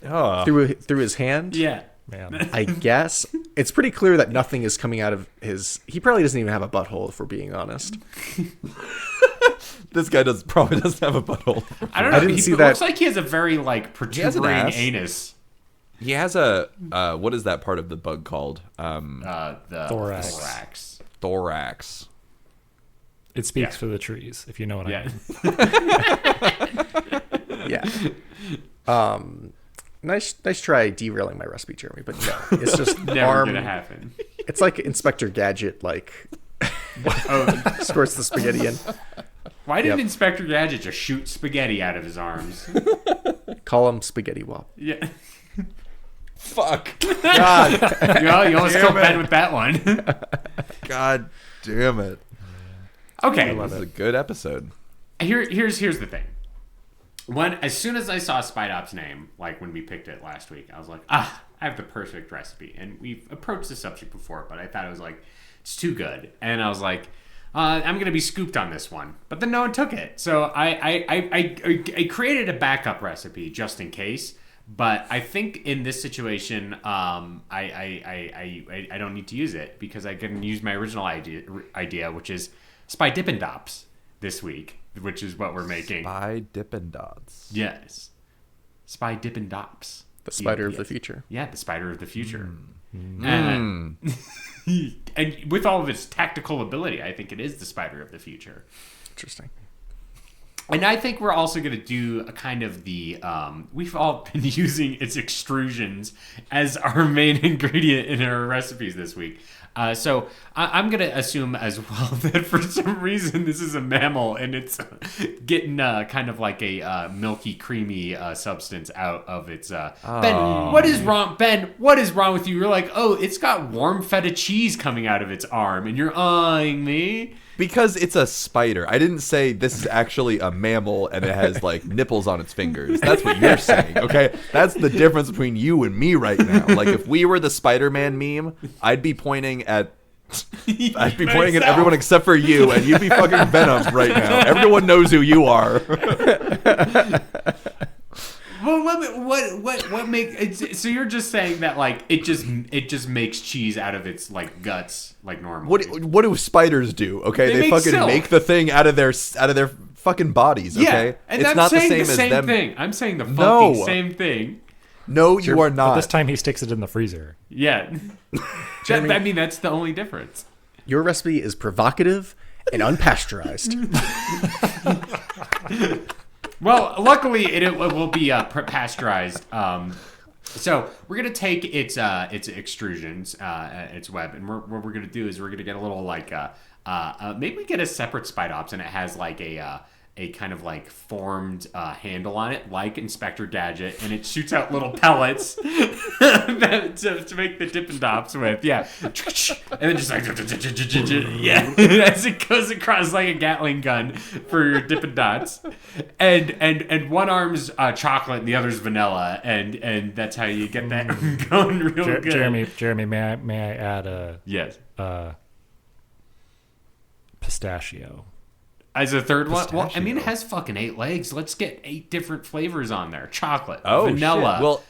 Oh. through his hand? Yeah. Man. I guess it's pretty clear that nothing is coming out of his. He probably doesn't even have a butthole, if we're being honest. This guy probably doesn't have a butthole. I don't know. I didn't He see looks that- like he has a very like has an protuberant ass. anus. He has a what is that part of the bug called? The Thorax. Thorax. It speaks Yeah. for the trees, if you know what I Yeah. mean. Yeah. Nice try derailing my recipe, Jeremy. But no, it's just Never arm. gonna happen. It's like Inspector Gadget, like Oh, squirts the spaghetti in. why didn't Yep. Inspector Gadget just shoot spaghetti out of his arms? Call him Spaghetti Wop. Yeah. Fuck. God. You almost killed Ben with that one. God damn it. Okay. This is a good episode. Here's the thing. As soon as I saw Spidops' name, like when we picked it last week, I was like, I have the perfect recipe. And we've approached the subject before, but I thought it was like, it's too good. And I was like, I'm going to be scooped on this one. But then no one took it. So I created a backup recipe just in case. But I think in this situation, I don't need to use it because I can use my original idea, which is Spidops this week, which is what we're making. By Dippin' Dots. Yes. Spidops. The spider of Yes. the future. Yeah, the spider of the future. And with all of its tactical ability, I think it is the spider of the future. Interesting. And I think we're also going to do a kind of the, we've all been using its extrusions as our main ingredient in our recipes this week. So I'm going to assume as well that for some reason this is a mammal and it's getting kind of like a milky, creamy substance out of its... Ben, what is wrong? Ben, what is wrong with you? You're like, oh, it's got warm feta cheese coming out of its arm and you're eyeing me. Because it's a spider. I didn't say this is actually a mammal and it has like nipples on its fingers. That's what you're saying, okay? That's the difference between you and me right now. Like if we were the Spider-Man meme, I'd be pointing at I'd be pointing at everyone except for you, and you'd be fucking Venom right now. Everyone knows who you are. Well, what make? So you're just saying that like it just makes cheese out of its like guts like normal. What do spiders do? Okay, They they make fucking silk. make the thing out of their fucking bodies. Yeah, Okay, and it's I'm not the saying same the as same them. thing. I'm saying the fucking No. same thing. No, you are But not. this time he sticks it in the freezer. Yeah, I mean that's the only difference. Your recipe is provocative and unpasteurized. Well, luckily it will be pasteurized. So we're gonna take its extrusions, its web, and what we're gonna do is we're gonna get a little like maybe we get a separate Spidops, and it has like a kind of like formed handle on it, like Inspector Gadget, and it shoots out little pellets to make the Dippin' Dots with, yeah, and then just like yeah, as it goes across like a Gatling gun for your Dippin' Dots, and one arm's chocolate and the other's vanilla, and that's how you get that going real good. Jeremy, may I add a Yes. Pistachio? As a third one, well, I mean, it Pistachio. has fucking 8 legs. Let's get 8 different flavors on there: chocolate, Oh, vanilla, shit. Well,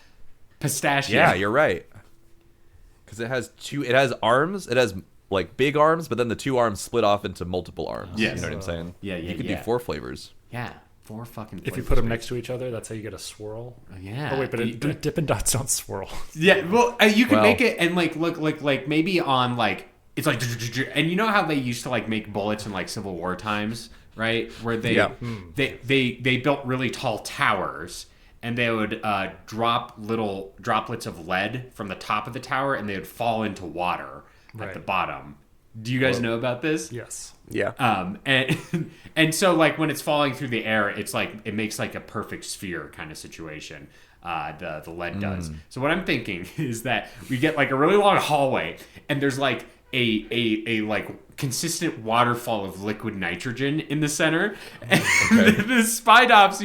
pistachio. yeah, you're right. Because it has arms. It has like big arms, but then the 2 arms split off into multiple arms. Yes. You know what I'm saying? Yeah, You could yeah. do 4 flavors. Yeah, 4 fucking. If you flavors, put them dude. next to each other, that's how you get a swirl. Yeah. Oh wait, but Dippin' Dots don't swirl. Yeah, well, you can Well- make it and like look like maybe on like it's like and you know how they used to like make bullets in like Civil War times, right? Where they Yeah. they built really tall towers. And they would drop little droplets of lead from the top of the tower, and they would fall into water at Right. the bottom. Do you guys know about this? Yes. Yeah. And so like when it's falling through the air, it's like it makes like a perfect sphere kind of situation. The lead does. So what I'm thinking is that we get like a really long hallway, and there's like a like consistent waterfall of liquid nitrogen in the center. And the Spidops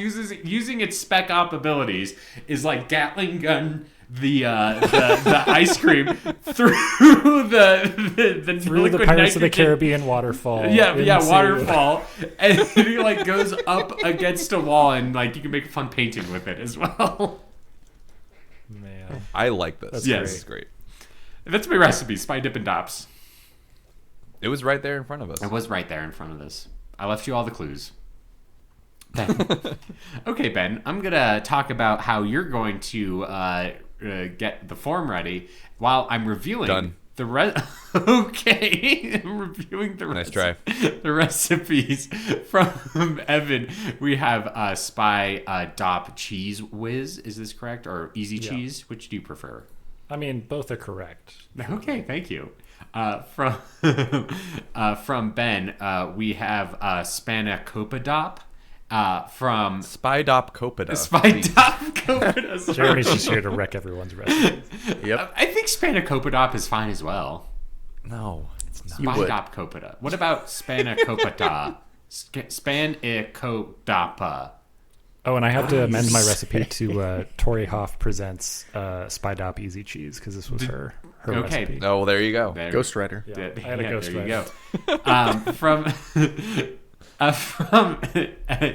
using its spec op abilities is like Gatling gun the ice cream through the Through liquid the Pirates of the nitrogen. Caribbean waterfall. Yeah, into- waterfall, and he like goes up against a wall, and like you can make a fun painting with it as well. Man. I like this. That's Yes. This is great. That's my recipe: Spy Dippin' Dops. It was right there in front of us. It was right there in front of us. I left you all the clues. Ben. Okay, Ben, I'm gonna talk about how you're going to get the form ready while I'm reviewing Done. the Okay, I'm reviewing the Nice try. the recipes from Evan. We have Spy Dop Cheese Whiz. Is this correct, or Easy Yeah. Cheese? Which do you prefer? I mean, both are correct. Okay, thank you. From Ben, we have Spanakopodop. From Spidop Copada. Spidop. Jeremy's just here to wreck everyone's recipe. Yep. I think Spanakopodop is fine as well. No, it's not. You would. Spidop Copoda. What about Spanakopota? Spanakopapa. Oh, and I have to amend my recipe to Tori Hoff presents Spidop Easy Cheese because this was her Okay. recipe. Oh, well, there you go. There- Ghost Rider. Yeah, I had a Ghost there Rider. you go. From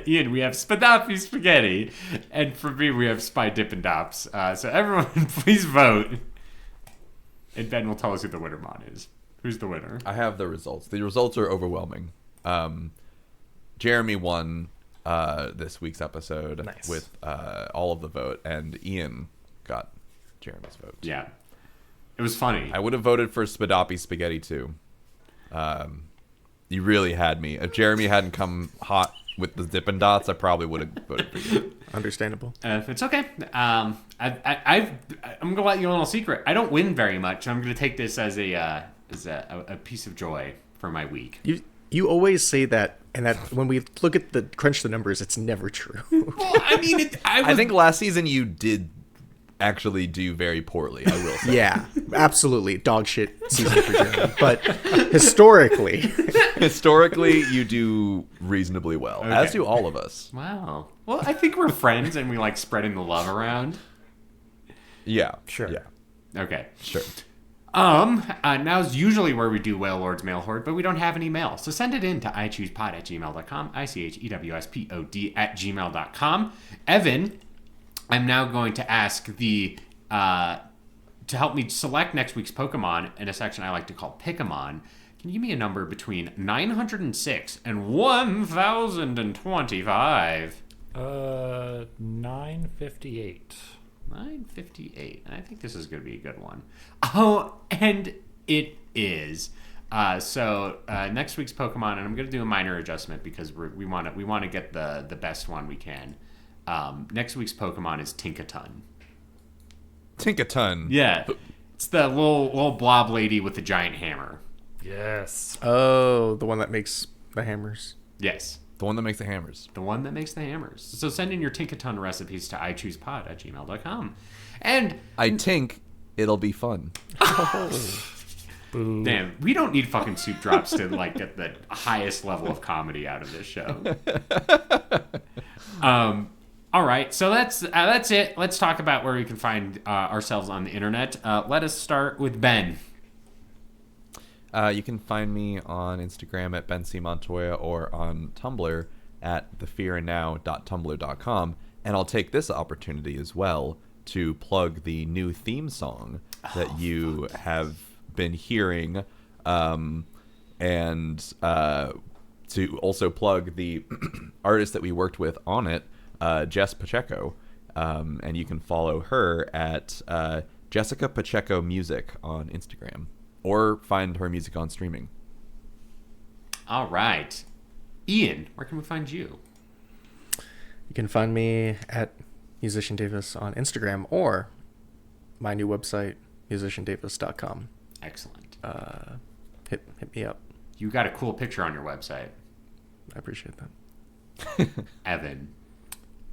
Ian, we have Spadafi Spaghetti, and from me, we have Spy Dippin' Dops. So everyone, please vote, and Ben will tell us who the winner mon is. Who's the winner? I have the results. The results are overwhelming. Jeremy won this week's episode Nice. with all of the vote, and Ian got Jeremy's vote. Yeah, it was funny. I would have voted for Spadapi Spaghetti too. You really had me. If Jeremy hadn't come hot with the Dippin' Dots, I probably would have voted for you. Understandable. It's okay. I'm gonna let you in a little secret. I don't win very much. I'm gonna take this as a piece of joy for my week. You always say that, and that when we look at the crunch the numbers, it's never true. Well, I mean, I think last season you did actually do very poorly, I will say. Yeah, absolutely. Dog shit season for Jeremy. But historically, Historically, you do reasonably well, as do all of us. Wow. Well, I think we're friends and we like spreading the love around. Yeah. Sure. Yeah. Okay. Sure. Now's usually where we do Whale Lord's Mail Horde, but we don't have any mail. So send it in to ichoosepod@gmail.com, ichewspod@gmail.com. Evan, I'm now going to ask to help me select next week's Pokemon in a section I like to call Pickamon. Can you give me a number between 906 and 1025? 958. 958. And I think this is going to be a good one. Oh, and it is. So next week's Pokemon, and I'm going to do a minor adjustment because we want to get the best one we can. Next week's Pokemon is Tinkaton. Tinkaton. Yeah, it's the little blob lady with the giant hammer. Yes. Oh, the one that makes the hammers. Yes. The one that makes the hammers. The one that makes the hammers. So send in your Tinkaton recipes to ichoosepod@gmail.com. And I tink it'll be fun. Boo. damn, we don't need fucking soup drops to like get the highest level of comedy out of this show. All right, so that's it. Let's talk about where we can find ourselves on the internet. Let us start with Ben. You can find me on Instagram at Ben C. Montoya or on Tumblr at thefearandnow.tumblr.com. And I'll take this opportunity as well to plug the new theme song that you have been hearing, and to also plug the artist that we worked with on it, Jess Pacheco. And you can follow her at Jessica Pacheco Music on Instagram. Or find her music on streaming. All right. Ian, where can we find you? You can find me at Musician Davis on Instagram or my new website, musiciandavis.com. Excellent. Hit me up. You got a cool picture on your website. I appreciate that. Evan.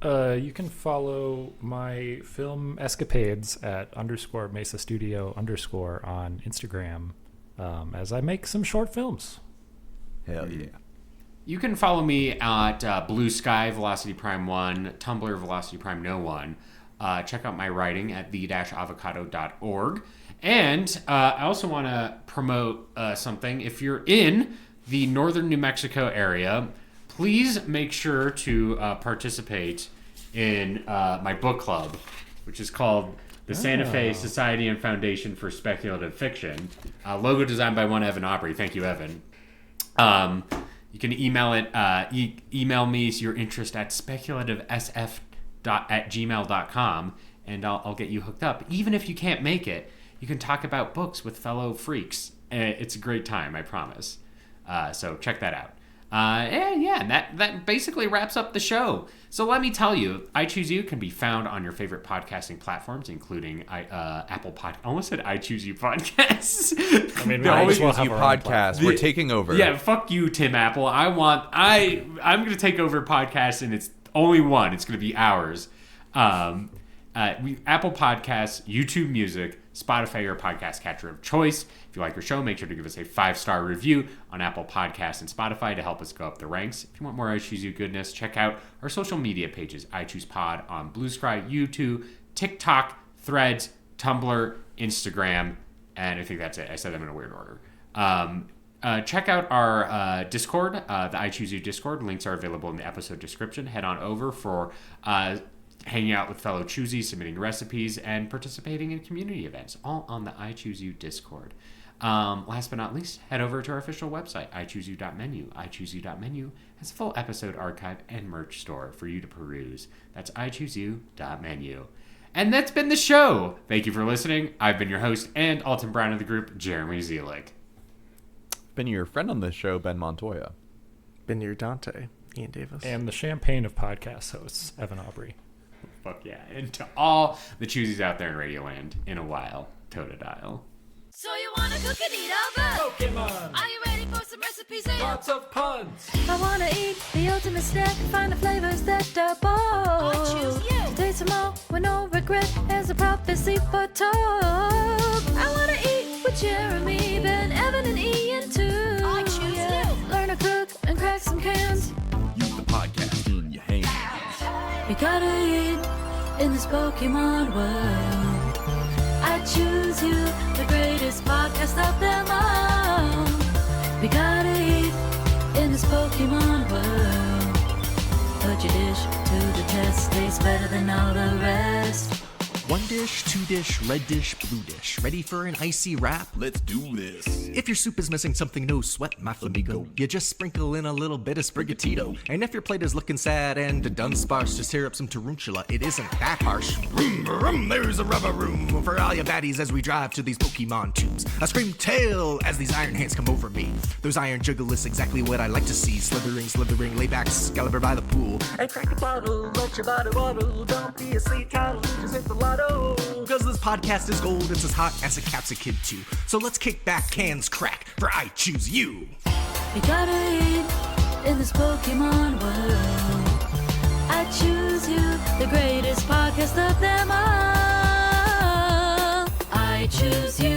You can follow my film escapades at _Mesa Studio _ on Instagram, as I make some short films. Hell yeah. You can follow me at Blue Sky Velocity Prime 1, Tumblr Velocity Prime No 1. Check out my writing at the-avocado.org. And I also want to promote something. If you're in the northern New Mexico area, please make sure to participate in my book club, which is called the Santa Fe Society and Foundation for Speculative Fiction. Logo designed by one Evan Aubrey. Thank you, Evan. You can email it. Email me your interest at speculativesf@gmail.com, and I'll get you hooked up. Even if you can't make it, you can talk about books with fellow freaks. It's a great time, I promise. So check that out. And that basically wraps up the show. So let me tell you, I Choose You can be found on your favorite podcasting platforms, including Apple Pod. I almost said I Choose You podcasts. I mean, The Always Choose You podcast. We're taking over. Yeah, fuck you, Tim Apple. I'm going to take over podcasts, and it's only one. It's going to be ours. Apple Podcasts, YouTube Music, Spotify, your podcast catcher of choice. If you like our show, make sure to give us a 5-star review on Apple Podcasts and Spotify to help us go up the ranks. If you want more I Choose You goodness, check out our social media pages, I Choose Pod on Blue Sky, YouTube, TikTok, Threads, Tumblr, Instagram, and I think that's it. I said them in a weird order. Check out our Discord, the I Choose You Discord. Links are available in the episode description. Head on over for hanging out with fellow choosies, submitting recipes, and participating in community events, all on the I Choose You Discord. Last but not least, head over to our official website, ichooseyou.menu. ichooseyou.menu has a full episode archive and merch store for you to peruse. That's ichooseyou.menu. And that's been the show. Thank you for listening. I've been your host and Alton Brown of the group, Jeremy Zielik. Been your friend on this show, Ben Montoya. Been your Dante, Ian Davis. And the champagne of podcast hosts, Evan Aubrey. Fuck yeah. And to all the choosies out there in Radioland, in a while, Totodile. So you wanna cook and eat all good? Pokemon! Are you ready for some recipes? And Lots of puns! I wanna eat the ultimate snack and find the flavors that are bold. I choose you. To taste them all with no regret as a prophecy foretold. I wanna eat with Jeremy, Ben, Evan, and Ian too. I choose you. Learn to cook and crack some cans. Use the podcast in your hands. We gotta eat in this Pokemon world. I choose you, the greatest podcast of them all. We gotta eat in this Pokemon world. Put your dish to the test, tastes better than all the rest. One dish, two dish, red dish, blue dish. Ready for an icy wrap? Let's do this. If your soup is missing something, no sweat, my flamigo. You just sprinkle in a little bit of sprigatito. And if your plate is looking sad and done sparse, just tear up some tarantula. It isn't that harsh. Vroom, vroom, there's a rubber room for all your baddies as we drive to these Pokemon tubes. I scream tail as these iron hands come over me. Those iron juggalists, exactly what I like to see. Slithering, lay back, Excalibur by the pool. And crack the bottle, let your body waddle. Don't be a sleep title, just hit the lotto. Cause this podcast is gold, it's as hot as a capsicum too. So let's kick back, cans crack, for I choose you. We gotta eat in this Pokemon world. I choose you, the greatest podcast of them all. I choose you.